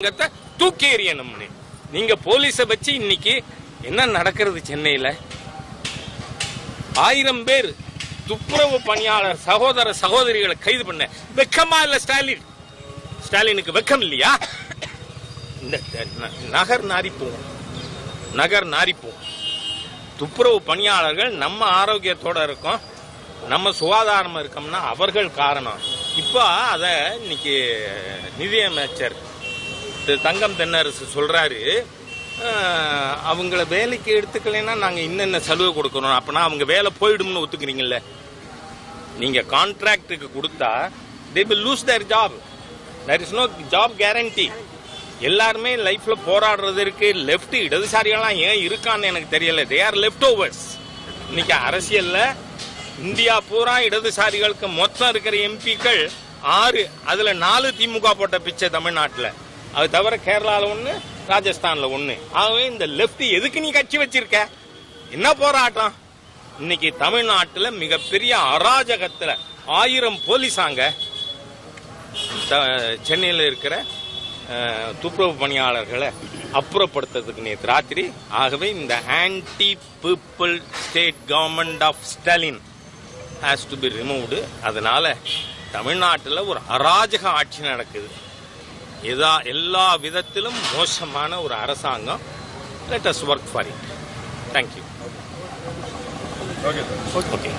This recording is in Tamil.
தூக்கி எறியணும்னு. நீங்க போலீஸை வச்சு இன்னைக்கு என்ன நடக்கிறது? சென்னையில 1000 பேர் துப்புரவு பணியாளர் சகோதர சகோதரிகளை கைது பண்ண வெக்கமா இல்ல ஸ்டாலின்? ஸ்டாலினுக்கு வெக்கம் இல்லையா? இந்த நகர் நாரிப்போம். துப்புரவு பணியாளர்கள் நம்ம ஆரோக்கியத்தோட இருக்கோம், நம்ம சுகாதாரமா இருக்கோம்னா அவர்கள் காரணம். இப்போ அத இன்னைக்கு நிதியமைச்சர் தங்கம் தென்னரசு சொல்றாரு, அவங்கள வேலைக்கு எடுத்துக்கலைன்னா நாங்க இன்னென்ன சலுகை கொடுக்கணும், அப்படின்னா அவங்க வேலை போயிடும்னு ஒத்துக்கிறீங்கல்ல? நீங்க கான்ட்ராக்டுக்கு கொடுத்தா they will lose their job. There is no job guarantee. எல்லாருமே லைஃப்ல போராடுறதுக்கு லெப்ட் இடதுசாரிகள்லாம் ஏன் இருக்கான்னு எனக்கு தெரியல. they are leftovers. இன்னைக்கு அரசியல்ல இந்தியா பூரா இடதுசாரிகளுக்கு மொத்தம் இருக்கிற எம்பிக்கள் 6, அதுல 4 திமுக போட்ட பிச்சை தமிழ்நாட்டில். அது தவிர கேரளால 1, ராஜஸ்தான்ல 1. ஆகவே இந்த லெப்ட் எதுக்கு நீ கட்சி வச்சிருக்க? என்ன போராட்டம்? இன்னைக்கு தமிழ்நாட்டில் மிகப்பெரிய அராஜகத்துல 1000 போலீஸாங்க சென்னையில் இருக்கிற துப்புரவு பணியாளர்களை அப்புறப்படுத்துறதுக்கு நேற்று ராத்திரி. ஆகவே இந்த anti people state government of Stalin has to be removed. அதனால தமிழ்நாட்டில் ஒரு அராஜக ஆட்சி நடக்குது. எல்லா விதத்திலும் மோசமான ஒரு அரசாங்கம். Let us work for it. Thank you. Okay.